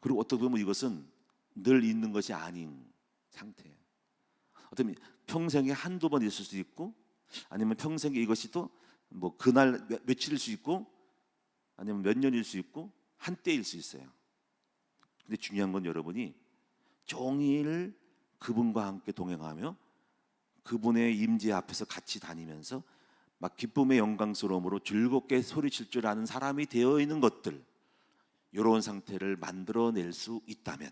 그리고 어떻게 보면 이것은 늘 있는 것이 아닌 상태예요. 어쩌면 평생에 한두 번 있을 수도 있고, 아니면 평생에 이것이 또 뭐 그날 며칠일 수 있고, 아니면 몇 년일 수 있고, 한때일 수 있어요. 근데 중요한 건 여러분이 종일 그분과 함께 동행하며 그분의 임재 앞에서 같이 다니면서 막 기쁨의 영광스러움으로 즐겁게 소리칠 줄 아는 사람이 되어 있는 것들, 이런 상태를 만들어낼 수 있다면,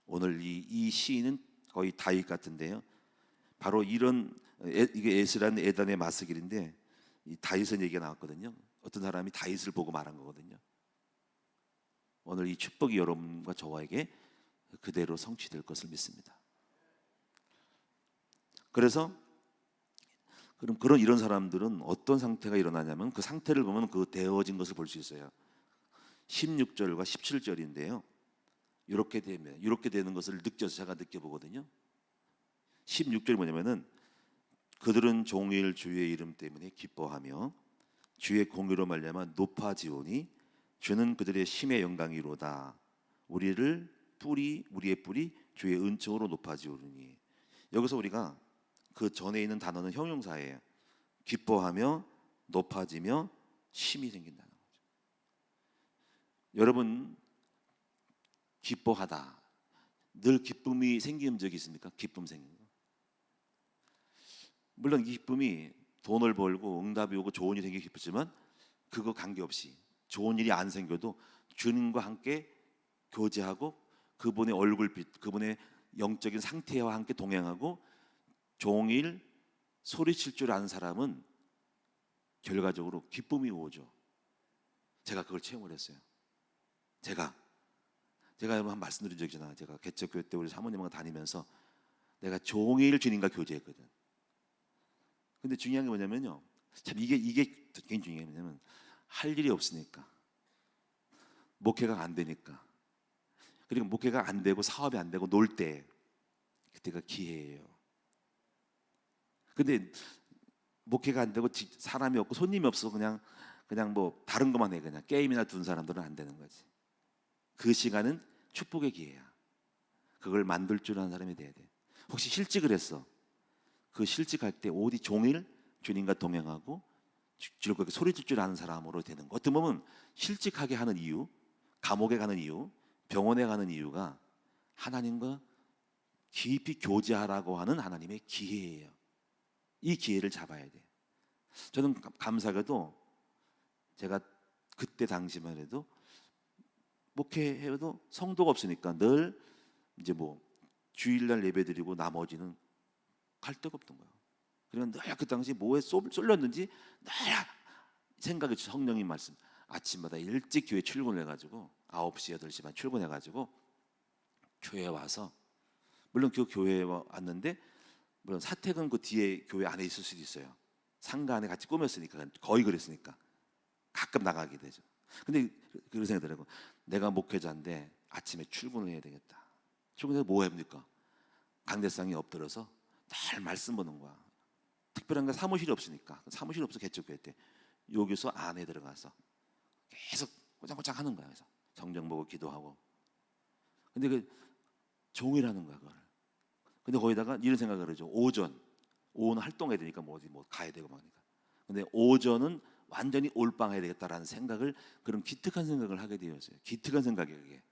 오늘 이 시인은 거의 다윗 같은데요. 바로 이런 이게 에스라는 에단의 마스길인데, 이 다윗의 얘기가 나왔거든요. 어떤 사람이 다윗을 보고 말한 거거든요. 오늘 이 축복이 여러분과 저와에게 그대로 성취될 것을 믿습니다. 그래서 그럼 이런 사람들은 어떤 상태가 일어나냐면, 그 상태를 보면 그 되어진 것을 볼 수 있어요. 16절과 17절인데요. 이렇게 되는 것을 제가 느껴보거든요. 16절이 뭐냐면은, 그들은 종일 주의 이름 때문에 기뻐하며 주의 공의로 말미암아 높아지오니 주는 그들의 심의 영광이로다. 우리의 뿌리 주의 은총으로 높아지오니. 여기서 우리가 그 전에 있는 단어는 형용사예요. 기뻐하며 높아지며 심이 생긴다는 거죠. 여러분, 기뻐하다, 늘 기쁨이 생긴 적이 있습니까? 기쁨 생긴 거. 물론 이 기쁨이 돈을 벌고 응답이 오고 좋은 일이 생기기 기쁘지만, 그거 관계없이 좋은 일이 안 생겨도 주님과 함께 교제하고 그분의 얼굴빛, 그분의 영적인 상태와 함께 동행하고 종일 소리칠 줄 아는 사람은 결과적으로 기쁨이 오죠. 제가 그걸 체험을 했어요. 제가 한 말씀드린 적이 있잖아요. 제가 개척교회 때 우리 사모님과 다니면서 내가 종일 주님과 교제했거든. 근데 중요한 게 뭐냐면요, 참 이게 굉장히 중요한 게 뭐냐면, 할 일이 없으니까, 목회가 안 되니까, 그리고 목회가 안 되고 사업이 안 되고 놀 때, 그때가 기회예요. 근데 목회가 안 되고 사람이 없고 손님이 없어 그냥 뭐 다른 것만 해, 그냥 게임이나 둔 사람들은 안 되는 거지. 그 시간은 축복의 기회야. 그걸 만들 줄 아는 사람이 돼야 돼. 혹시 실직을 했어? 그 실직할 때 어디 종일 주님과 동행하고 즐겁게 소리칠 줄 아는 사람으로 되는 거. 어떻게 보면 실직하게 하는 이유, 감옥에 가는 이유, 병원에 가는 이유가 하나님과 깊이 교제하라고 하는 하나님의 기회예요. 이 기회를 잡아야 돼. 저는 감사하게도 제가 그때 당시만 해도 목회해도 성도가 없으니까 늘 이제 뭐 주일날 예배드리고 나머지는 갈 데가 없던 거야. 그러면 늘 그 당시 뭐에 쏠렸는지 늘 생각이, 성령님 말씀, 아침마다 일찍 교회 출근을 해가지고 9시, 8시 반 출근해가지고 교회에 와서, 물론 그 교회에 왔는데 물론 사택은 그 뒤에 교회 안에 있을 수도 있어요. 상가 안에 같이 꾸몄으니까, 거의 그랬으니까 가끔 나가게 되죠. 근데 그런 생각이 들어요. 내가 목회자인데 아침에 출근을 해야 되겠다. 출근해서 뭐 합니까? 강대상에 엎드려서 늘 말씀 보는 거야. 특별한 게 사무실이 없으니까, 사무실이 없어 개척교회 때 여기서 안에 들어가서 계속 꼬장꼬장 하는 거야. 그래서 성경 보고 기도하고. 근데 그 종이라는 거야, 그걸. 근데 거기다가 이런 생각을 하죠. 오후는 활동해야 되니까 뭐 어디 뭐 가야 되고 막니까. 근데 오전은 완전히 올빵해야 되겠다라는 생각을, 그런 기특한 생각을 하게 되었어요. 기특한 생각이에요, 그게.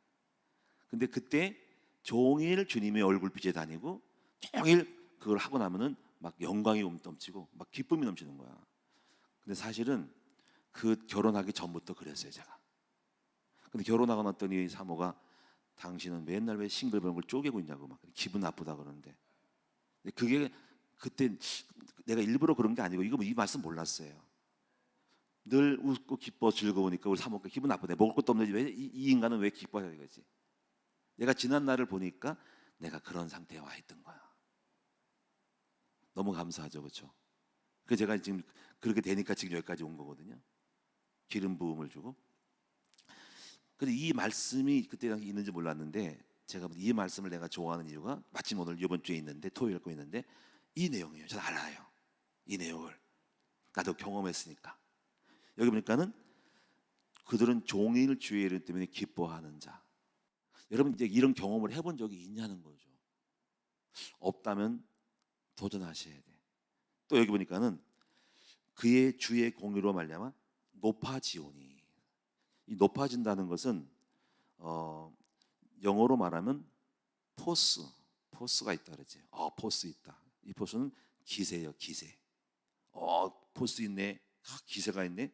근데 그때 종일 주님의 얼굴빛에 다니고 종일 그걸 하고 나면은 막 영광이 넘치고 막 기쁨이 넘치는 거야. 근데 사실은 그 결혼하기 전부터 그랬어요, 제가. 근데 결혼하고 났더니 사모가, 당신은 맨날 왜 싱글벙글 걸 쪼개고 있냐고 막 기분 나쁘다 그러는데, 근데 그게 그때 내가 일부러 그런 게 아니고, 이 말씀 몰랐어요. 늘 웃고 기뻐 즐거우니까 우리 사모가 기분 나쁘네. 먹을 것도 없는데 왜 이 인간은 왜 기뻐해야 되겠지? 내가 지난 날을 보니까 내가 그런 상태에 와 있던 거야. 너무 감사하죠, 그렇죠? 그래서 제가 지금 그렇게 되니까 지금 여기까지 온 거거든요. 기름 부음을 주고. 근데 이 말씀이 그때 당시 있는지 몰랐는데, 제가 이 말씀을 내가 좋아하는 이유가 마침 오늘 이번 주에 있는데, 토요일 거 있는데 이 내용이에요. 저는 알아요, 이 내용을. 나도 경험했으니까. 여기 보니까는 그들은 종일 주의 이름 때문에 기뻐하는 자. 여러분 이제 이런 경험을 해본 적이 있냐는 거죠. 없다면 도전하셔야 돼. 또 여기 보니까는 그의 주의 공의로 말미암아 높아지오니. 이 높아진다는 것은 영어로 말하면 포스가 있다 그러지. 포스 있다. 이 포스는 기세예요, 기세. 포스 있네. 기세가 있네.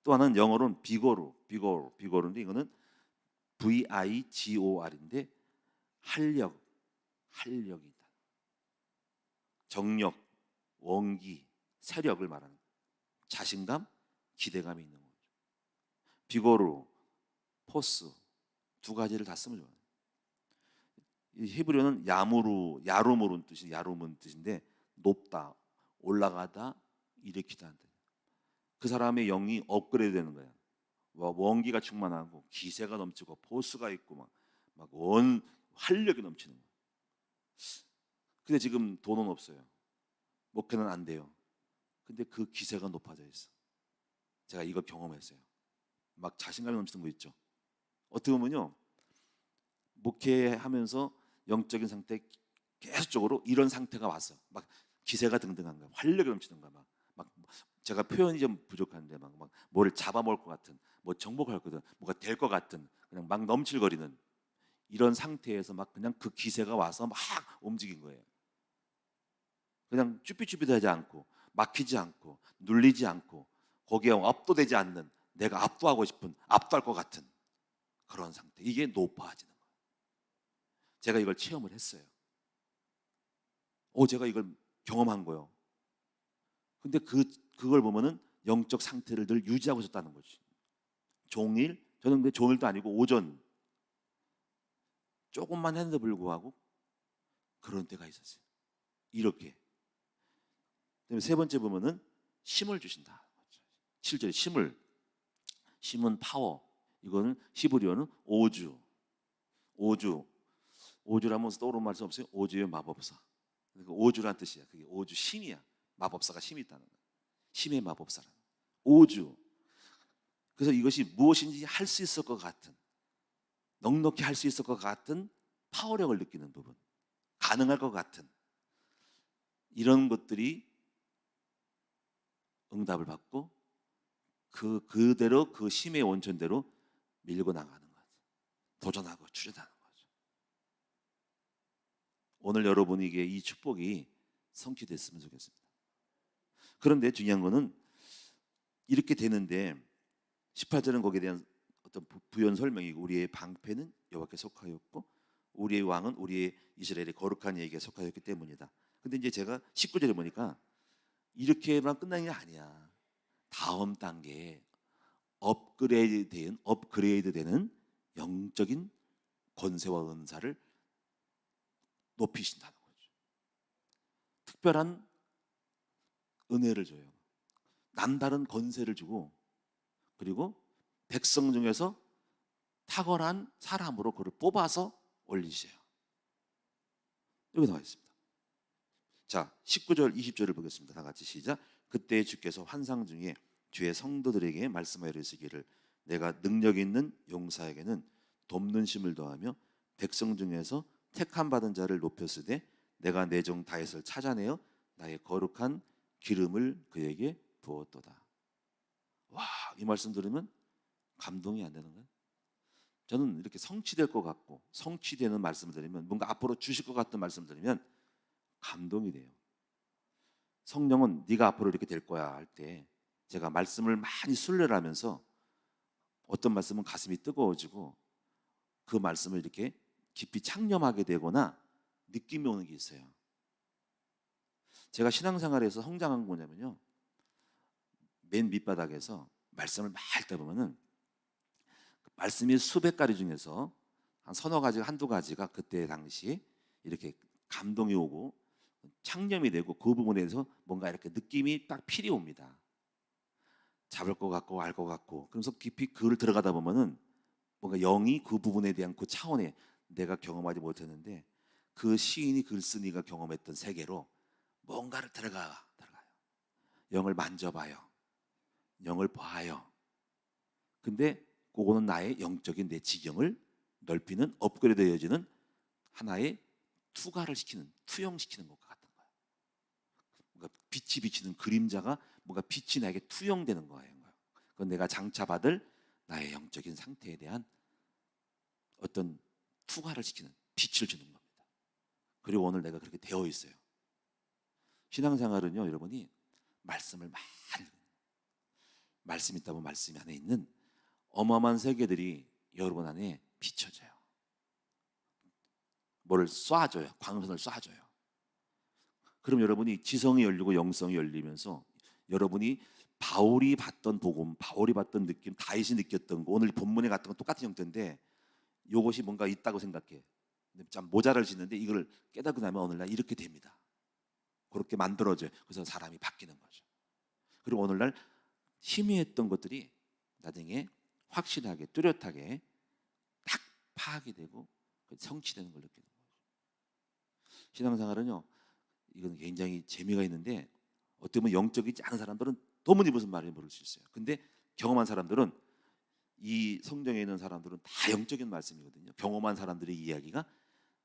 또 하나는 영어로는 비거로인데 이거는 VIGOR인데 활력이다. 정력, 원기, 세력을 말하는 자신감, 기대감이 있는 거죠. 비거로, 포스 두 가지를 다 쓰면 좋아요. 이 히브리어는 야루무른 뜻인데 높다, 올라가다, 일으키다 한다. 그 사람의 영이 업그레이드 되는 거야. 원기가 충만하고 기세가 넘치고 포스가 있고 막 활력이 넘치는 거야. 근데 지금 돈은 없어요. 목회는 안 돼요. 근데 그 기세가 높아져 있어. 제가 이거 경험했어요. 막 자신감이 넘치는 거 있죠. 어떻게 보면요, 목회하면서 영적인 상태 계속적으로 이런 상태가 왔어. 막 기세가 등등한 거야. 활력이 넘치는 거야. 막 제가 표현이 좀 부족한데 막 뭐를 잡아먹을 것 같은, 뭐 정복할 거든, 뭐가 될 것 같은, 그냥 막 넘칠거리는 이런 상태에서 막 그냥 그 기세가 와서 막 움직인 거예요. 그냥 쭈삣쭈삣하지 않고 막히지 않고 눌리지 않고 거기에 압도되지 않는, 내가 압도하고 싶은, 압도할 것 같은 그런 상태. 이게 높아지는 거예요. 제가 이걸 체험을 했어요. 제가 이걸 경험한 거예요. 근데 그걸 보면은 영적 상태를 늘 유지하고 있었다는 거지. 종일, 저는 근데 종일도 아니고 오전 조금만 했는데 불구하고 그런 때가 있었어요. 이렇게. 그다음에 세 번째 보면은 힘을 주신다. 7절에 힘은 파워. 이거는 히브리어는 오주라면 떠오르는 말씀 없어요? 오주의 마법사. 그러니까 오주란 뜻이야. 그게 오주, 힘이야. 마법사가 힘이 있다는 거야. 힘의 마법사라. 오주. 그래서 이것이 무엇인지 할 수 있을 것 같은, 넉넉히 할 수 있을 것 같은 파워력을 느끼는 부분, 가능할 것 같은 이런 것들이 응답을 받고 그대로 그 힘의 원천대로 밀고 나가는 거죠. 도전하고 추진하는 거죠. 오늘 여러분에게 이 축복이 성취됐으면 좋겠습니다. 그런데 중요한 거는 이렇게 되는데 18절은 거기에 대한 어떤 부연 설명이고, 우리의 방패는 여호와께 속하였고 우리의 왕은 우리의 이스라엘의 거룩한 이에게 속하였기 때문이다. 근데 이제 제가 19절에 보니까 이렇게만 끝난 게 아니야. 다음 단계에 업그레이드 되는 영적인 권세와 은사를 높이신다는 거죠. 특별한 은혜를 줘요. 남다른 권세를 주고, 그리고 백성 중에서 탁월한 사람으로 그를 뽑아서 올리세요. 여기 나와 있습니다. 자, 19절 20절을 보겠습니다. 다 같이 시작. 그때 주께서 환상 중에 주의 성도들에게 말씀하여 이르시기를, 내가 능력 있는 용사에게는 돕는 힘을 더하며 백성 중에서 택함 받은 자를 높였으되 내가 내 종 다윗을 찾아내어 나의 거룩한 기름을 그에게 부었도다. 와, 이 말씀 들으면 감동이 안 되는 거예요. 저는 이렇게 성취될 것 같고 성취되는 말씀을 드리면, 뭔가 앞으로 주실 것 같은 말씀을 드리면 감동이 돼요. 성령은 네가 앞으로 이렇게 될 거야 할 때 제가 말씀을 많이 순례하면서 어떤 말씀은 가슴이 뜨거워지고 그 말씀을 이렇게 깊이 창념하게 되거나 느낌이 오는 게 있어요. 제가 신앙생활에서 성장한 게 뭐냐면요, 맨 밑바닥에서 말씀을 막 읽다 보면은 말씀이 수백 가지 중에서 한 서너 가지, 한두 가지가 그때 당시 이렇게 감동이 오고 창념이 되고 그 부분에 대해서 뭔가 이렇게 느낌이 딱 필이 옵니다. 잡을 것 같고 알 것 같고. 그래서 깊이 글을 들어가다 보면은 뭔가 영이 그 부분에 대한 그 차원에 내가 경험하지 못했는데 그 시인이 글쓴이가 경험했던 세계로 뭔가를 들어가요. 영을 만져봐요. 영을 봐요. 근데 그거는 나의 영적인 내 지경을 넓히는 업그레이드해지는 하나의 투과를 시키는, 투영시키는 것과 같은 거예요. 뭔가 빛이 비치는 그림자가 뭔가 빛이 나에게 투영되는 거예요. 그건 내가 장차받을 나의 영적인 상태에 대한 어떤 투과를 시키는, 빛을 주는 겁니다. 그리고 오늘 내가 그렇게 되어 있어요. 신앙생활은요, 여러분이 말씀을 많이, 말씀 있다 보면 말씀 안에 있는 어마어마한 세계들이 여러분 안에 비춰져요. 뭐를 쏴줘요. 광선을 쏴줘요. 그럼 여러분이 지성이 열리고 영성이 열리면서 여러분이 바울이 봤던 복음, 바울이 봤던 느낌, 다윗이 느꼈던 거, 오늘 본문에 갔던 건 똑같은 형태인데 이것이 뭔가 있다고 생각해. 참 모자를 짓는데 이걸 깨닫고 나면 오늘날 이렇게 됩니다. 그렇게 만들어져요. 그래서 사람이 바뀌는 거죠. 그리고 오늘날 희미했던 것들이 나중에 확실하게 뚜렷하게 딱 파악이 되고 성취되는 걸 느끼는 거죠. 신앙생활은요, 이건 굉장히 재미가 있는데 어떻게 보면 영적이지 않은 사람들은 도무지 무슨 말인지 모를 수 있어요. 근데 경험한 사람들은, 이 성경에 있는 사람들은 다 영적인 말씀이거든요. 경험한 사람들의 이야기가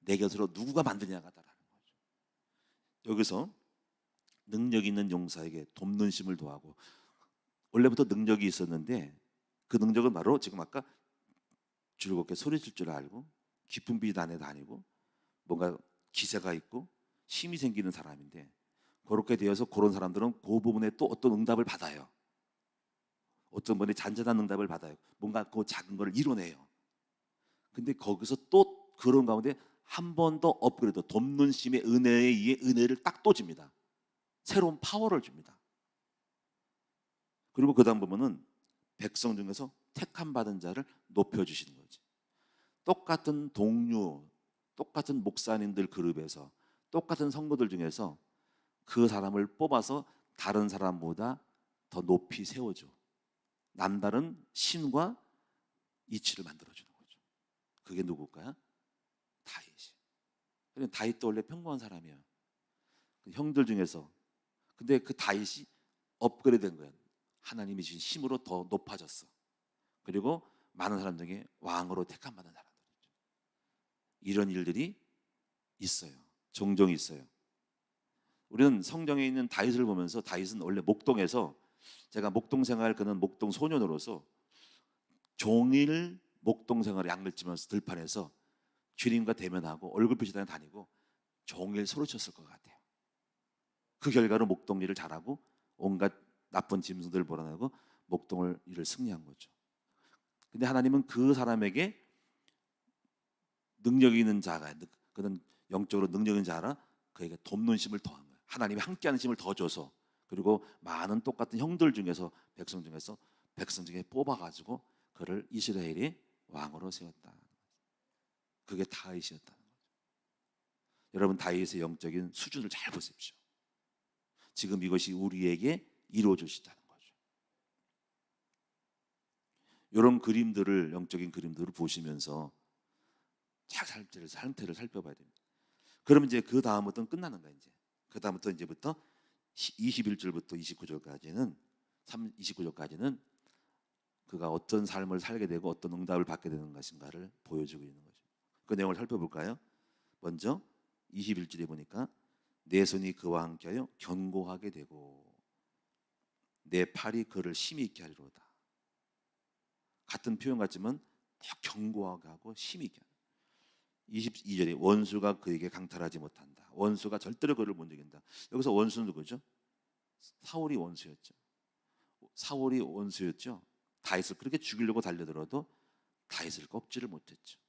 내 곁으로 누구가 만드냐가 다라는 거죠. 여기서 능력 있는 용사에게 돕는 심을 도하고, 원래부터 능력이 있었는데 그 능력은 바로 지금 아까 즐겁게 소리칠 줄 알고 깊은 빛 안에 다니고 뭔가 기세가 있고 힘이 생기는 사람인데, 그렇게 되어서 그런 사람들은 그 부분에 또 어떤 응답을 받아요. 어떤 분이 잔잔한 응답을 받아요. 뭔가 그 작은 걸 이뤄내요. 근데 거기서 또 그런 가운데 한 번 더 업그레이드, 돕는 심의 은혜에 의해 은혜를 딱 또 줍니다. 새로운 파워를 줍니다. 그리고 그 다음 보면은 백성 중에서 택함 받은 자를 높여주시는 거지. 똑같은 동료, 똑같은 목사님들 그룹에서, 똑같은 성도들 중에서 그 사람을 뽑아서 다른 사람보다 더 높이 세워줘. 남다른 신과 이치를 만들어주는 거죠. 그게 누굴까요? 다윗이. 그러니까 다윗도 원래 평범한 사람이야. 형들 중에서. 근데 그 다윗이 업그레이드 된 거야. 하나님이 주신 힘으로 더 높아졌어. 그리고 많은 사람 중에 왕으로 택함받은 사람들이죠. 이런 일들이 있어요. 종종 있어요. 우리는 성경에 있는 다윗을 보면서, 다윗은 원래 목동에서, 제가 목동 생활, 그는 목동 소년으로서 종일 목동 생활에 양을 찌면서 들판에서 주님과 대면하고 얼굴빛이 다니고 종일 소리쳤을 것 같아요. 그 결과로 목동 일을 잘하고 온갖 나쁜 짐승들을 몰아내고 목동을 일을 승리한 거죠. 근데 하나님은 그 사람에게 능력이 있는 자가, 그는 영적으로 능력 있는 자라 그에게 돕는 힘을 더한 거예요. 하나님이 함께하는 힘을 더 줘서, 그리고 많은 똑같은 형들 중에서, 백성 중에 뽑아가지고 그를 이스라엘의 왕으로 세웠다. 그게 다윗이었다는 거죠. 여러분, 다윗의 영적인 수준을 잘 보십시오. 지금 이것이 우리에게 이루어지시다는 거죠. 이런 그림들을, 영적인 그림들을 보시면서 잘 상태를 살펴봐야 됩니다. 그러면 이제 그 다음부터는 끝나는 거예요. 그 다음부터 이제부터 21절부터 29절까지는 그가 어떤 삶을 살게 되고 어떤 응답을 받게 되는 것인가를 보여주고 있는 거죠. 그 내용을 살펴볼까요? 먼저 21절에 보니까 내 손이 그와 함께하여 견고하게 되고 내 팔이 그를 힘이 있게 하리로다. 같은 표현 같지만 더 견고하게 하고 힘이 있게 하는. 22절에 원수가 그에게 강탈하지 못한다. 원수가 절대로 그를 못 이긴다. 여기서 원수는 누구죠? 사울이 원수였죠. 다윗을 그렇게 죽이려고 달려들어도 다윗을 꺾지를 못했죠.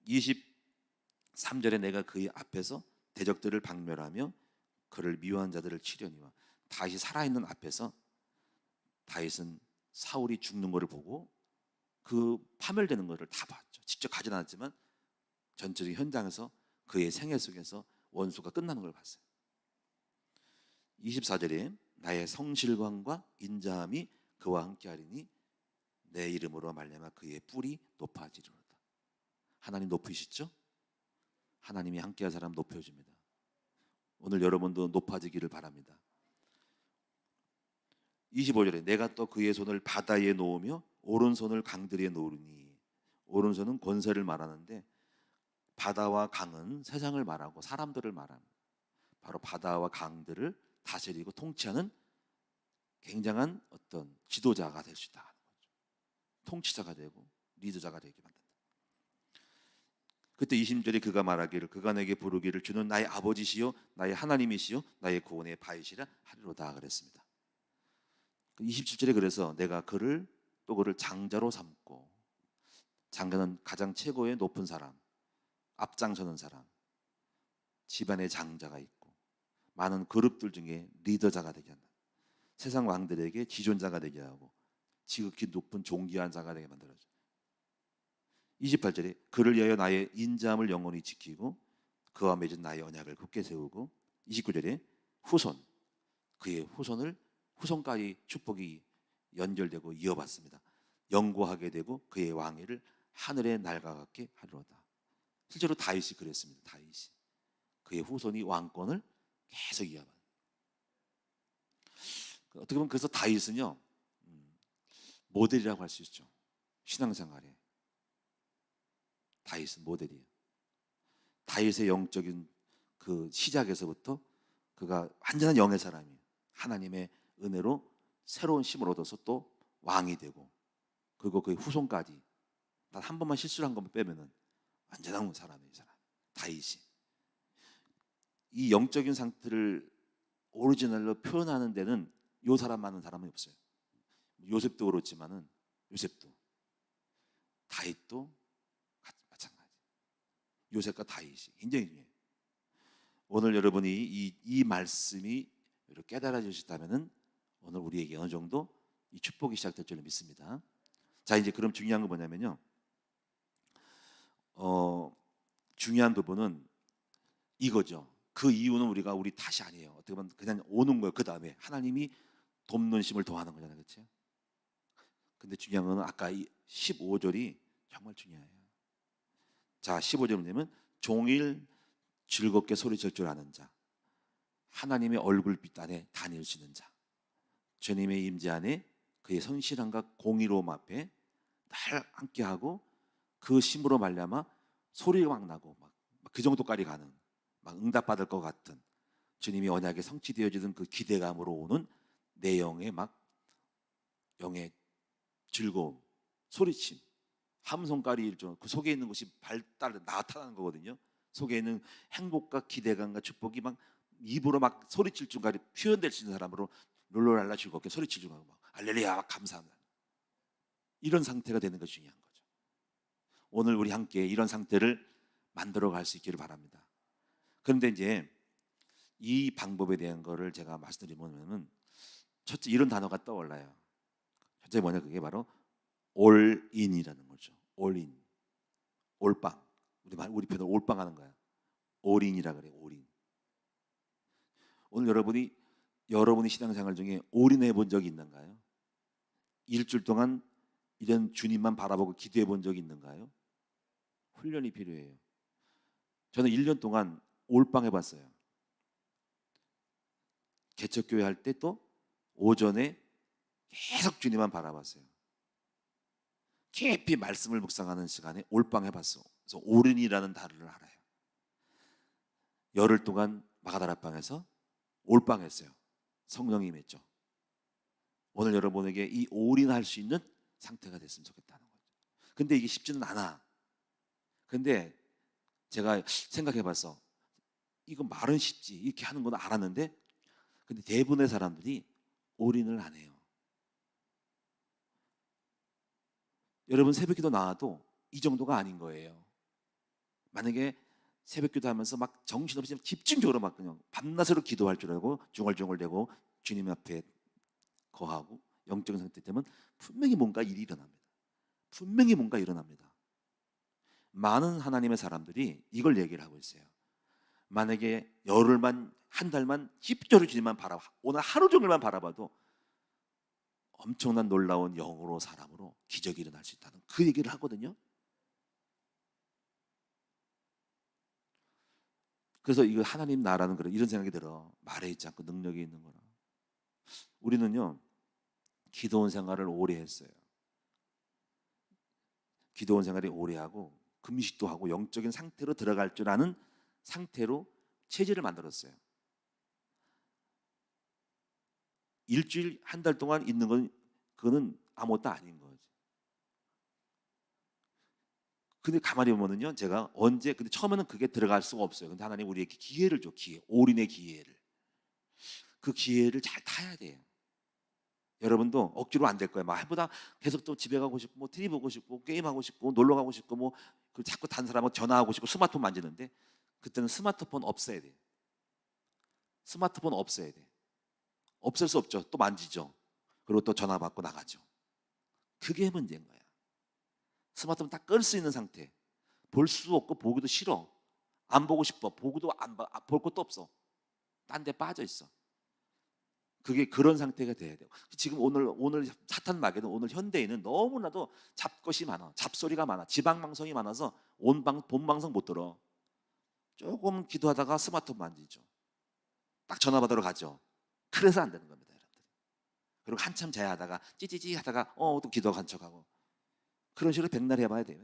23절에 내가 그의 앞에서 대적들을 박멸하며 그를 미워한 자들을 치려니와. 다윗이 살아있는 앞에서 다윗은 사울이 죽는 것을 보고 그 파멸되는 것을 다 봤죠. 직접 가진 않았지만 전체적인 현장에서 그의 생애 속에서 원수가 끝나는 걸 봤어요. 24절에 나의 성실광과 인자함이 그와 함께하리니 내 이름으로 말미암아 그의 뿔이 높아지리로다. 하나님 높이시죠? 하나님이 함께한 사람 높여줍니다. 오늘 여러분도 높아지기를 바랍니다. 25절에 내가 또 그의 손을 바다에 놓으며 오른손을 강들에 놓으니. 오른손은 권세를 말하는데 바다와 강은 세상을 말하고 사람들을 말합니다. 바로 바다와 강들을 다스리고 통치하는 굉장한 어떤 지도자가 될 수 있다. 통치자가 되고 리더자가 되게 만든다. 그때 20절에 그가 말하기를 그가 내게 부르기를 주는 나의 아버지시요 나의 하나님이시요 나의 구원의 바위시라 하리로다 그랬습니다. 27절에 그래서 내가 그를 장자로 삼고, 장자는 가장 최고의 높은 사람, 앞장서는 사람, 집안에 장자가 있고 많은 그룹들 중에 리더자가 되게 한다. 세상 왕들에게 지존자가 되게 하고 지극히 높은 존귀한 자가 되게 만들어줘. 28절에 그를 위하여 나의 인자함을 영원히 지키고 그와 맺은 나의 언약을 굳게 세우고, 29절에 후손, 그의 후손을 후손까지 축복이 연결되고 이어받습니다. 영구하게 되고 그의 왕위를 하늘에 날아가게 하리로다. 실제로 다윗이 그랬습니다. 다윗이 그의 후손이 왕권을 계속 이어받아요. 어떻게 보면 그래서 다윗은요 모델이라고 할 수 있죠. 신앙생활에 다윗은 모델이에요. 다윗의 영적인 그 시작에서부터 그가 완전한 영의 사람이에요. 하나님의 은혜로 새로운 힘을 얻어서 또 왕이 되고, 그리고 그의 후손까지 단 한 번만 실수를 한 것만 빼면은 완전한 사람이에요. 이 사람 다윗이. 이 영적인 상태를 오리지널로 표현하는 데는 요 사람만한 사람은 없어요. 요셉도 그렇지만은 요셉도, 다윗도 마찬가지. 요셉과 다윗이 굉장히 중요해요. 오늘 여러분이 이 말씀이 깨달아지셨다면은 오늘 우리에게 어느 정도 이 축복이 시작될 줄로 믿습니다. 자, 이제 그럼 중요한 건 뭐냐면요. 중요한 부분은 이거죠. 그 이유는 우리 탓이 아니에요. 어떻게 보면 그냥 오는 거예요. 그 다음에 하나님이 돕는 힘을 더하는 거잖아요, 그렇죠? 근데 중요한 건 아까 이 15절이 정말 중요해요. 자, 15절 뭐냐면 종일 즐겁게 소리칠 줄 아는 자, 하나님의 얼굴빛 안에 다닐 수 있는 자, 주님의 임재 안에 그의 성실함과 공의로움 앞에 날 함께하고 그 심으로 말미암아 소리가 막 나고 막 그 정도까지 가는, 막 응답받을 것 같은 주님이 언약에 성취되어지는 그 기대감으로 오는 내 영의 영의 즐거움, 소리침, 함성까지 일종 그 속에 있는 것이 나타나는 거거든요. 속에 있는 행복과 기대감과 축복이 막 입으로 막 소리칠 줄까지 표현될 수 있는 사람으로 롤롤랄라 즐겁게 소리칠 줄 알고 막 할렐루야 막 감사합니다. 이런 상태가 되는 것이 중요한 거죠. 오늘 우리 함께 이런 상태를 만들어 갈 수 있기를 바랍니다. 그런데 이제 이 방법에 대한 거를 제가 말씀드리면은 첫째 이런 단어가 떠올라요. 첫째 뭐냐, 그게 바로 올인이라는 거죠. 올인, 올빵. 우리 표현으로 올빵 하는 거야. 올인이라 그래요. 올인. 오늘 여러분이 신앙생활 중에 올인해 본 적이 있는가요? 일주일 동안 이런 주님만 바라보고 기도해 본 적이 있는가요? 훈련이 필요해요. 저는 1년 동안 올빵 해봤어요. 개척교회 할 때 또 오전에 계속 주님만 바라봤어요. 깊이 말씀을 묵상하는 시간에 올빵 해봤어. 그래서 올인이라는 단어를 알아요. 열흘 동안 마가다라빵에서 올빵했어요. 성령이 임했죠. 오늘 여러분에게 이 올인할 수 있는 상태가 됐으면 좋겠다는 거죠. 근데 이게 쉽지는 않아. 근데 제가 생각해봤어. 이거 말은 쉽지, 이렇게 하는 건 알았는데, 근데 대부분의 사람들이 올인을 안 해요. 여러분 새벽기도 나와도 이 정도가 아닌 거예요. 만약에 새벽기도 하면서 막 정신없이 집중적으로 막 그냥 밤낮으로 기도할 줄 알고 중얼중얼대고 주님 앞에 거하고 영적인 상태 되면 분명히 뭔가 일이 일어납니다. 분명히 뭔가 일어납니다. 많은 하나님의 사람들이 이걸 얘기를 하고 있어요. 만약에 열흘만, 한 달만 집중적으로 주님만 오늘 하루 종일만 바라봐도 엄청난 놀라운 영으로 사람으로 기적이 일어날 수 있다는 그 얘기를 하거든요. 그래서 이거 하나님 나라는 그런 이런 생각이 들어. 말에 있지 않고 능력이 있는 거라. 우리는요 기도원 생활을 오래 했어요. 기도원 생활이 오래 하고 금식도 하고 영적인 상태로 들어갈 줄 아는 상태로 체질을 만들었어요. 일주일 한 달 동안 있는 건 그거는 아무것도 아닌 거지. 근데 가만히 보면은요, 제가 언제 근데 처음에는 그게 들어갈 수가 없어요. 근데 하나님 우리에게 기회를 줘, 기회, 올인의 기회를. 그 기회를 잘 타야 돼요. 여러분도 억지로 안 될 거예요. 막 해보다 계속 또 집에 가고 싶고, 뭐 TV 보고 싶고, 게임 하고 싶고, 놀러 가고 싶고, 뭐 자꾸 다른 사람하고 전화하고 싶고, 스마트폰 만지는데 그때는 스마트폰 없애야 돼. 스마트폰 없애야 돼. 없앨 수 없죠. 또 만지죠. 그리고 또 전화 받고 나가죠. 그게 문제인 거야. 스마트폰 딱 끌 수 있는 상태. 볼 수 없고 보기도 싫어. 안 보고 싶어. 보기도 안 봐. 볼 것도 없어. 딴 데 빠져 있어. 그게 그런 상태가 돼야 돼요. 지금 오늘 사탄 마귀는 오늘 현대인은 너무나도 잡것이 많아. 잡소리가 많아. 지방 방송이 많아서 본 방송 못 들어. 조금 기도하다가 스마트폰 만지죠. 딱 전화 받으러 가죠. 그래서 안 되는 겁니다, 여러분들. 그리고 한참 자야하다가 찌찌찌 하다가 또 기도가 간척하고 그런 식으로 백날 해봐야 돼요.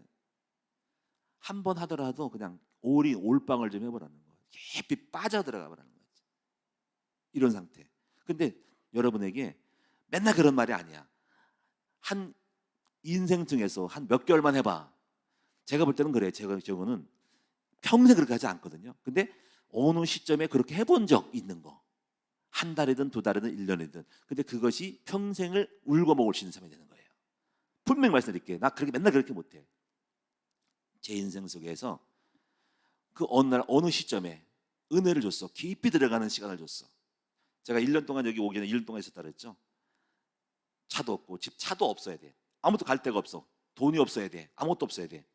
한 번 하더라도 그냥 올방을 좀 해보라는 거예요. 깊이 빠져들어가 보라는 거지. 이런 상태. 근데 여러분에게 맨날 그런 말이 아니야. 한 인생 중에서 한 몇 개월만 해봐. 제가 볼 때는 그래요. 저거는 평생 그렇게 하지 않거든요. 근데 어느 시점에 그렇게 해본 적 있는 거. 한 달이든 두 달이든 1년이든. 근데 그것이 평생을 울고 먹을 수 있는 사람이 되는 거예요. 분명히 말씀드릴게요. 나 그렇게 맨날 그렇게 못해. 제 인생 속에서 그 어느 날 어느 시점에 은혜를 줬어. 깊이 들어가는 시간을 줬어. 제가 1년 동안 여기 오기 전에 1년 동안 있었다 그랬죠. 차도 없고 차도 없어야 돼. 아무것도 갈 데가 없어. 돈이 없어야 돼. 아무것도 없어야 돼.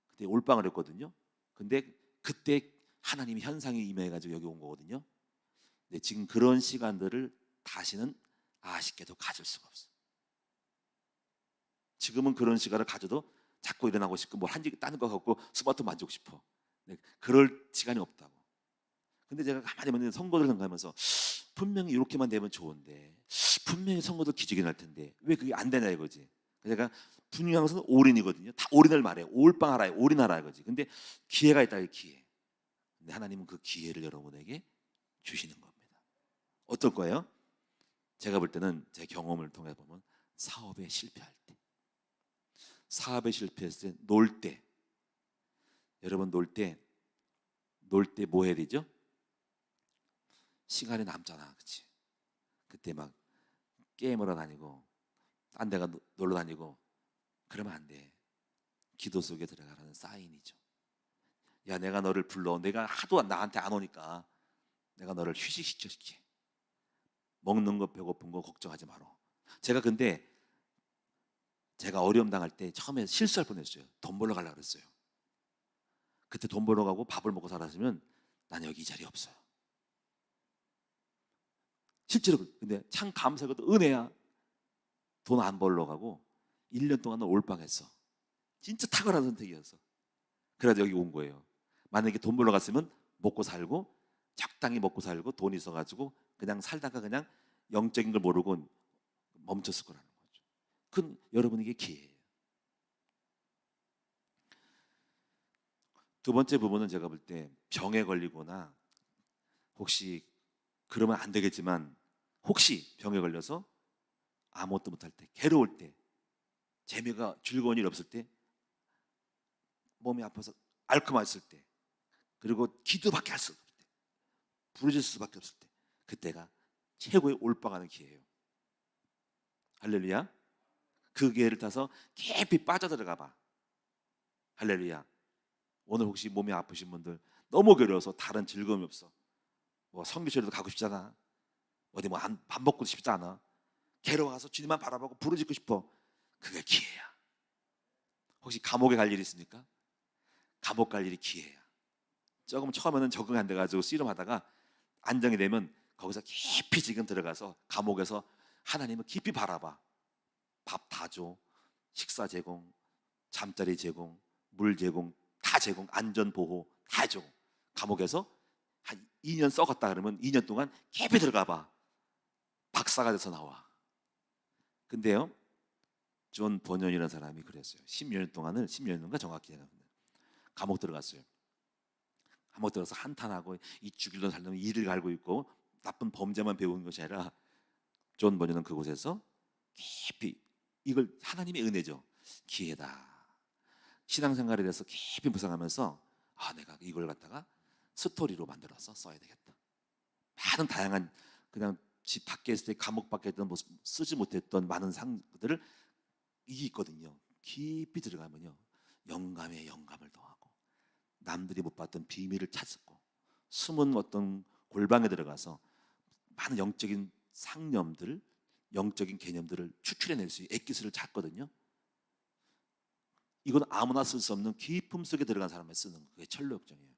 그때 올방을 했거든요. 근데 그때 하나님이 현상이 임해가지고 여기 온 거거든요. 근데 지금 그런 시간들을 다시는 아쉽게도 가질 수가 없어. 지금은 그런 시간을 가져도 자꾸 일어나고 싶고 뭘 한지 다른 거 갖고 스마트 만지고 싶어. 그럴 시간이 없다고. 근데 제가 가만히 보면 선거를 생각하면서 분명히 이렇게만 되면 좋은데 분명히 선거도 기적이 날 텐데 왜 그게 안 되냐 이거지. 제가 분명히 항상 올인이거든요. 다 올인을 말해. 올빵하라, 올인하라 이거지. 근데 기회가 있다, 기회. 근데 하나님은 그 기회를 여러분에게 주시는 겁니다. 어떨 거예요? 제가 볼 때는 제 경험을 통해 보면 사업에 실패할 때, 사업에 실패했을 때, 놀 때, 여러분 놀 때 뭐 해야 되죠? 시간이 남잖아, 그렇지? 그때 막 게임하러 다니고, 딴 데가 놀러 다니고, 그러면 안 돼. 기도 속에 들어가라는 사인이죠. 야, 내가 너를 불러. 내가 하도 나한테 안 오니까 내가 너를 휴식시켜줄게. 먹는 거, 배고픈 거 걱정하지 마라. 근데 제가 어려움 당할 때 처음에 실수할 뻔했어요. 돈 벌러 가려고 그랬어요. 그때 돈 벌러 가고 밥을 먹고 살았으면 난 여기 이 자리에 없어요. 실제로. 근데 참 감사하게도 은혜야. 돈 안 벌러 가고 1년 동안 올빵했어. 진짜 탁월한 선택이었어. 그래서 여기 온 거예요. 만약에 돈 벌러 갔으면 먹고 살고 적당히 먹고 살고 돈 있어가지고 그냥 살다가 그냥 영적인 걸 모르고 멈췄을 거라는 거죠. 그건 여러분에게 기회예요. 두 번째 부분은 제가 볼 때 병에 걸리거나 혹시 그러면 안 되겠지만 혹시 병에 걸려서 아무것도 못할 때, 괴로울 때, 재미가 즐거운 일 없을 때, 몸이 아파서 앓고만 있을 때, 그리고 기도밖에 할 수 없을 때, 부르짖을 수밖에 없을 때, 그때가 최고의 올빵하는 기회예요. 할렐루야. 그 기회를 타서 깊이 빠져들어가 봐. 할렐루야. 오늘 혹시 몸이 아프신 분들, 너무 괴로워서 다른 즐거움이 없어. 뭐 선교실에도 가고 싶잖아. 어디 뭐 밥 먹고 싶지 않아. 괴로워서 주님만 바라보고 부르짖고 싶어. 그게 기회야. 혹시 감옥에 갈 일이 있습니까? 감옥 갈 일이 기회야. 조금 처음에는 적응 안 돼가지고 씨름하다가 안정이 되면 거기서 깊이 지금 들어가서 감옥에서 하나님을 깊이 바라봐. 밥 다 줘. 식사 제공, 잠자리 제공, 물 제공, 다 제공, 안전 보호 다 줘. 감옥에서 한 2년 썩었다 그러면 2년 동안 깊이 들어가 봐. 박사가 돼서 나와. 근데요, 존 버년이라는 사람이 그랬어요. 10년 동안을 10년인가 정확히 감옥 들어갔어요. 감옥 들어가서 한탄하고 이 죽일로 살려면 이를 갈고 있고 나쁜 범죄만 배운 것이 아니라 존 버년은 그곳에서 깊이 이걸 하나님의 은혜죠. 기회다. 신앙생활에 대해서 깊이 묵상하면서 내가 이걸 갖다가 스토리로 만들어서 써야 되겠다. 많은 다양한 그냥 집 밖에 있을 때 감옥 밖에 있던 쓰지 못했던 많은 상들을 이게 있거든요. 깊이 들어가면요 영감에 영감을 더하고 남들이 못 봤던 비밀을 찾고 숨은 어떤 골방에 들어가서 많은 영적인 상념들, 영적인 개념들을 추출해낼 수 있는 엑기스를 찾거든요. 이건 아무나 쓸 수 없는 깊음 속에 들어간 사람이 쓰는 거예요. 그게 철로역정이에요.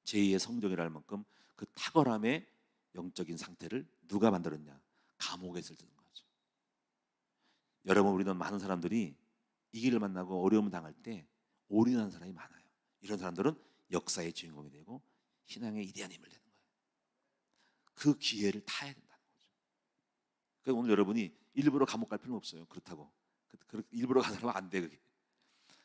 제2의 성경이랄 만큼 그 탁월함의 영적인 상태를 누가 만들었냐? 감옥에서 드는 거죠. 여러분, 우리는 많은 사람들이 이 길을 만나고 어려움을 당할 때 올인하는 사람이 많아요. 이런 사람들은 역사의 주인공이 되고 신앙의 위대한 힘을 내는 거예요. 그 기회를 타야 된다는 거죠. 그러니까 오늘 여러분이 일부러 감옥 갈 필요는 없어요. 그렇다고 일부러 가서는 안 돼. 그게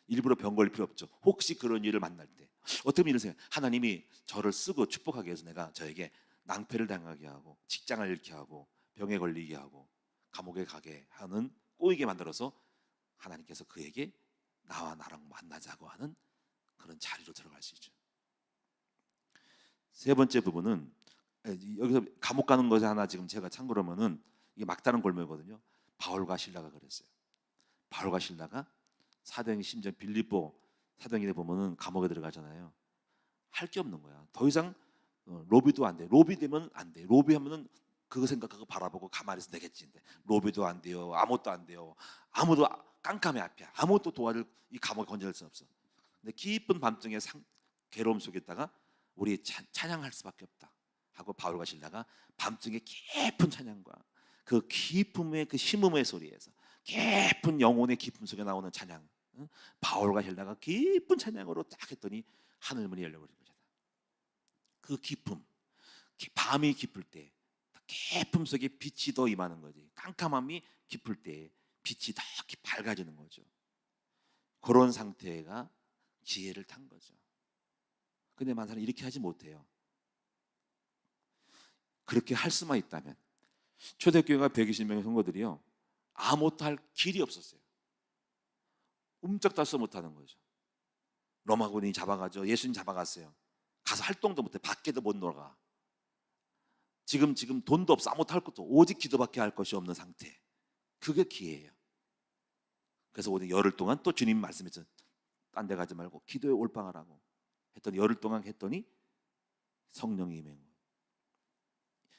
일부러 병 걸릴 필요 없죠. 혹시 그런 일을 만날 때 어떻게 이러세요? 하나님이 저를 쓰고 축복하기 위해서 내가 저에게 낭패를 당하게 하고 직장을 잃게 하고 병에 걸리게 하고 감옥에 가게 하는 꼬이게 만들어서 하나님께서 그에게 나와 나랑 만나자고 하는 그런 자리로 들어갈 수 있죠. 세 번째 부분은 여기서 감옥 가는 것이 하나 지금 제가 참고로면은 이게 막다른 골목이거든요. 바울과 실라가 그랬어요. 바울과 실라가 사도행전 심지어 빌립보 사도행전에 보면은 감옥에 들어가잖아요. 할 게 없는 거야. 더 이상 로비도 안 돼. 로비 되면 안 돼. 로비 하면은 그거 생각하고 바라보고 가만히 있어 되겠지. 로비도 안 돼요. 아무것도 안 돼요. 아무도 깜깜해 앞이야. 아무것도 도와줄 이 감옥에 건져낼 수 없어. 근데 깊은 밤중에 괴로움 속에 있다가 우리 찬양할 수밖에 없다 하고 바울과 실라가 밤중에 깊은 찬양과 그 깊음의 그 심음의 소리에서 깊은 영혼의 깊음 속에 나오는 찬양, 바울과 헬라가 깊은 찬양으로 딱 했더니 하늘 문이 열려버린 거잖아. 그 깊음, 밤이 깊을 때 깊음 속에 빛이 더 임하는 거지. 깜깜함이 깊을 때 빛이 더 밝아지는 거죠. 그런 상태가 지혜를 탄 거죠. 근데 많은 사람이 이렇게 하지 못해요. 그렇게 할 수만 있다면 초대교회가 120명의 성도들이요 아무것도 할 길이 없었어요. 움쩍달싹 못하는 거죠. 로마군이 잡아가죠. 예수님 잡아갔어요. 가서 활동도 못해. 밖에도 못 놀아. 지금 돈도 없어. 아무것도 할 것도 오직 기도밖에 할 것이 없는 상태. 그게 기회예요. 그래서 오늘 열흘 동안 또 주님 말씀했죠. 딴 데 가지 말고 기도에 올빵하라고 했더니 열흘 동안 했더니 성령이 임한 거예요.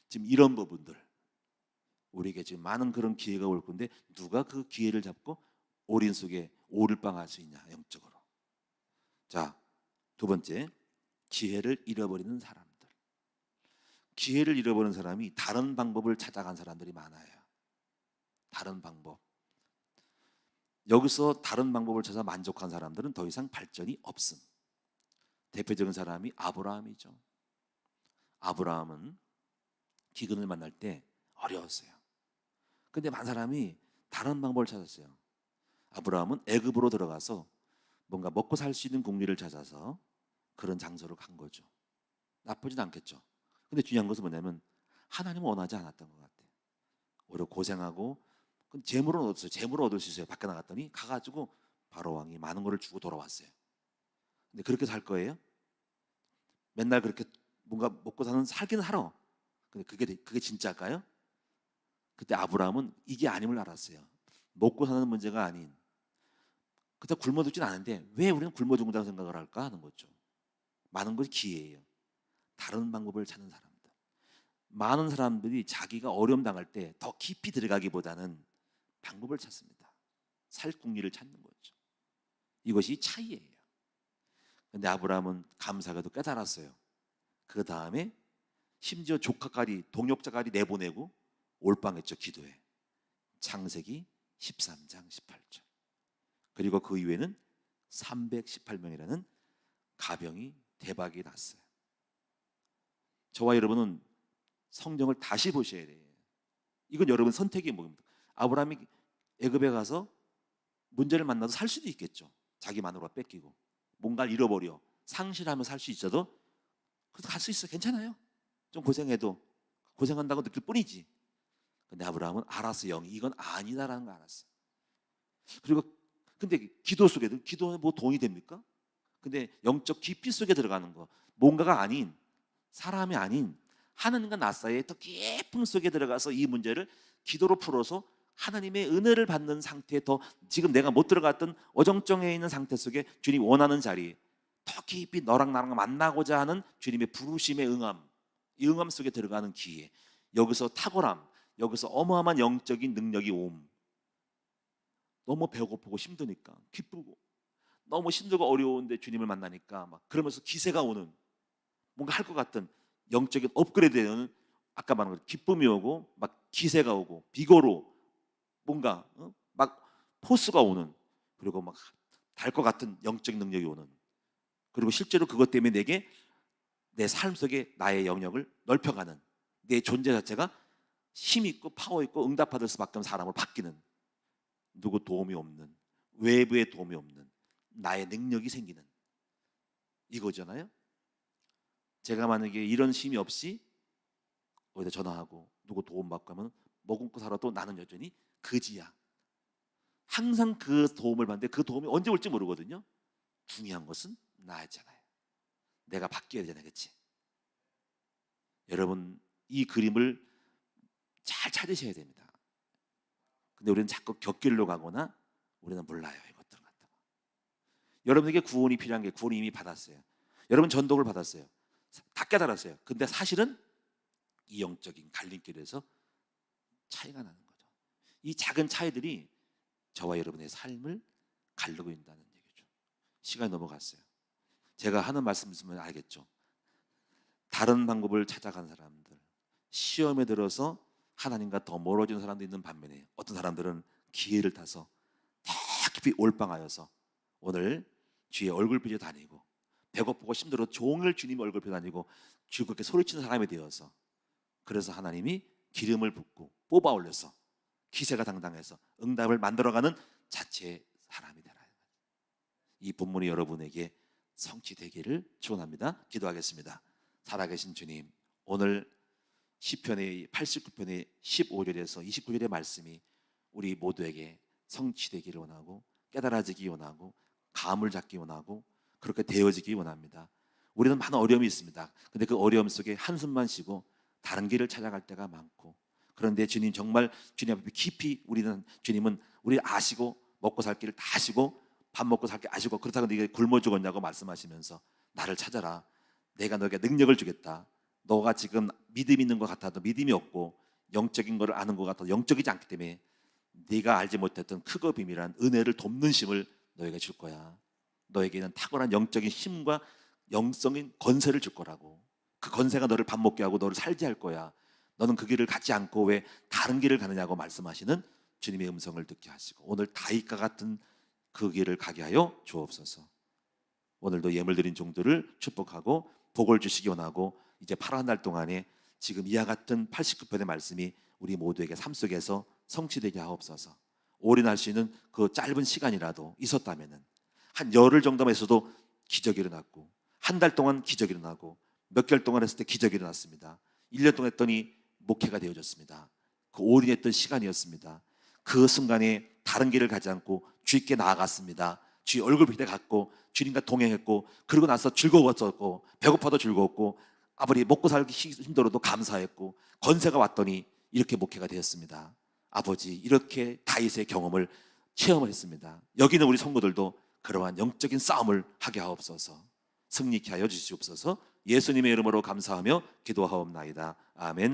지금 이런 부분들 우리에게 지금 많은 그런 기회가 올 건데 누가 그 기회를 잡고 올인 속에 오를빵할 수 있냐 영적으로. 자, 두 번째 기회를 잃어버리는 사람들. 기회를 잃어버리는 사람이 다른 방법을 찾아간 사람들이 많아요. 다른 방법. 여기서 다른 방법을 찾아 만족한 사람들은 더 이상 발전이 없음. 대표적인 사람이 아브라함이죠. 아브라함은 기근을 만날 때 어려웠어요. 근데 많은 사람이 다른 방법을 찾았어요. 아브라함은 애굽으로 들어가서 뭔가 먹고 살 수 있는 국리를 찾아서 그런 장소로 간 거죠. 나쁘진 않겠죠. 근데 중요한 것은 뭐냐면 하나님은 원하지 않았던 것 같아요. 오히려 고생하고 재물은 얻었어요. 재물을 얻을 수 있어요. 밖에 나갔더니 가가지고 바로 왕이 많은 거를 주고 돌아왔어요. 근데 그렇게 살 거예요? 맨날 그렇게 뭔가 먹고 사는 살기는 하러. 근데 그게 진짜일까요? 그때 아브라함은 이게 아님을 알았어요. 먹고 사는 문제가 아닌. 그때 굶어 죽진 않은데 왜 우리는 굶어 죽는다고 생각을 할까 하는 거죠. 많은 것이 기회예요. 다른 방법을 찾는 사람들. 많은 사람들이 자기가 어려움 당할 때 더 깊이 들어가기보다는 방법을 찾습니다. 살 궁리를 찾는 거죠. 이것이 차이예요. 근데 아브라함은 감사하게도 깨달았어요. 그 다음에 심지어 조카까지 동역자까지 내보내고 올빵했죠. 기도에. 창세기 13장 18절. 그리고 그 이후에는 318명이라는 가병이 대박이 났어요. 저와 여러분은 성경을 다시 보셔야 돼요. 이건 여러분 선택의 목입니다. 아브라함이 애굽에 가서 문제를 만나도 살 수도 있겠죠. 자기 마누라가 뺏기고 뭔가를 잃어버려 상실하며 살 수 있어도 그래도 갈 수 있어. 괜찮아요. 좀 고생해도 고생한다고 느낄 뿐이지. 근데 아브라함은 알았어. 영이 이건 아니다라는 걸 알았어. 그리고 근데 기도 속에도 기도는 뭐 돈이 됩니까? 근데 영적 깊이 속에 들어가는 거, 뭔가가 아닌, 사람이 아닌 하나님과 나 사이의 더 깊은 속에 들어가서 이 문제를 기도로 풀어서 하나님의 은혜를 받는 상태에 더 지금 내가 못 들어갔던 어정쩡해 있는 상태 속에 주님이 원하는 자리, 더 깊이 너랑 나랑 만나고자 하는 주님의 부르심의 응함, 이 응함 속에 들어가는 기회, 여기서 탁월함, 여기서 어마어마한 영적인 능력이 옴. 너무 배고프고 힘드니까 기쁘고, 너무 힘들고 어려운데 주님을 만나니까 막 그러면서 기세가 오는, 뭔가 할 것 같은 영적인 업그레이드되는, 아까 말한 것 기쁨이 오고 막 기세가 오고 비거로 뭔가 막 포스가 오는, 그리고 막 달 것 같은 영적인 능력이 오는, 그리고 실제로 그것 때문에 내게 내 삶 속에 나의 영역을 넓혀가는, 내 존재 자체가 힘 있고 파워 있고 응답받을 수밖에 없는 사람으로 바뀌는, 누구 도움이 없는, 외부의 도움이 없는 나의 능력이 생기는 이거잖아요. 제가 만약에 이런 힘이 없이 어디다 전화하고 누구 도움받고 하면 먹고 살아도 나는 여전히 그지야. 항상 그 도움을 받는데 그 도움이 언제 올지 모르거든요. 중요한 것은 나였잖아요. 내가 바뀌어야 되잖아요. 그렇지? 여러분, 이 그림을 잘 찾으셔야 됩니다. 근데 우리는 자꾸 곁길로 가거나 우리는 몰라요. 이것들 같은 거. 여러분에게 구원이 필요한 게, 구원을 이미 받았어요. 여러분 전도를 받았어요. 다 깨달았어요. 근데 사실은 이 영적인 갈림길에서 차이가 나는 거죠. 이 작은 차이들이 저와 여러분의 삶을 가르고 있다는 얘기죠. 시간이 넘어갔어요. 제가 하는 말씀 있으면 알겠죠. 다른 방법을 찾아간 사람들, 시험에 들어서 하나님과 더 멀어지는 사람도 있는 반면에 어떤 사람들은 기회를 타서 더 깊이 올방하여서 오늘 주의 얼굴빛에 다니고 배고프고 힘들어 종일 주님 얼굴빛에 다니고 즐겁게 소리치는 사람이 되어서, 그래서 하나님이 기름을 붓고 뽑아 올려서 기세가 당당해서 응답을 만들어가는 자체의 사람이 되라. 이 본문이 여러분에게 성취되기를 축원합니다. 기도하겠습니다. 살아계신 주님, 오늘 시편의 89편의 15절에서 29절의 말씀이 우리 모두에게 성취되기를 원하고 깨달아지기 원하고 감을 잡기 원하고 그렇게 되어지기 원합니다. 우리는 많은 어려움이 있습니다. 근데 그 어려움 속에 한숨만 쉬고 다른 길을 찾아갈 때가 많고, 그런데 주님 정말 주님 앞에 깊이 주님은 우리 아시고 먹고 살 길을 다 아시고 밥 먹고 살 길 아시고, 그렇다고 네가 굶어 죽었냐고 말씀하시면서 나를 찾아라. 내가 너에게 능력을 주겠다. 너가 지금 믿음 있는 것 같아도 믿음이 없고 영적인 것을 아는 것 같아도 영적이지 않기 때문에 네가 알지 못했던 크고 비밀한 은혜를 돕는 힘을 너에게 줄 거야. 너에게는 탁월한 영적인 힘과 영성인 권세를 줄 거라고. 그 권세가 너를 밥 먹게 하고 너를 살게 할 거야. 너는 그 길을 가지 않고 왜 다른 길을 가느냐고 말씀하시는 주님의 음성을 듣게 하시고 오늘 다윗과 같은 그 길을 가게 하여 주옵소서. 오늘도 예물 드린 종들을 축복하고 복을 주시기 원하고, 이제 8한 동안에 지금 이와 같은 89편의 말씀이 우리 모두에게 삶 속에서 성취되게 하옵소서. 올인할 수 있는 그 짧은 시간이라도 있었다면 한 열흘 정도만 있어도 기적이 일어났고, 한 달 동안 기적이 일어나고, 몇 개월 동안 했을 때 기적이 일어났습니다. 1년 동안 했더니 목회가 되어졌습니다. 그 올인했던 시간이었습니다. 그 순간에 다른 길을 가지 않고 주님께 나아갔습니다. 주의 얼굴 빛에 갔고 주님과 동행했고, 그러고 나서 즐거웠었고 배고파도 즐거웠고 아버지 먹고 살기 힘들어도 감사했고 권세가 왔더니 이렇게 목회가 되었습니다. 아버지, 이렇게 다윗의 경험을 체험을 했습니다. 여기는 우리 성도들도 그러한 영적인 싸움을 하게 하옵소서. 승리케 하여 주시옵소서. 예수님의 이름으로 감사하며 기도하옵나이다. 아멘.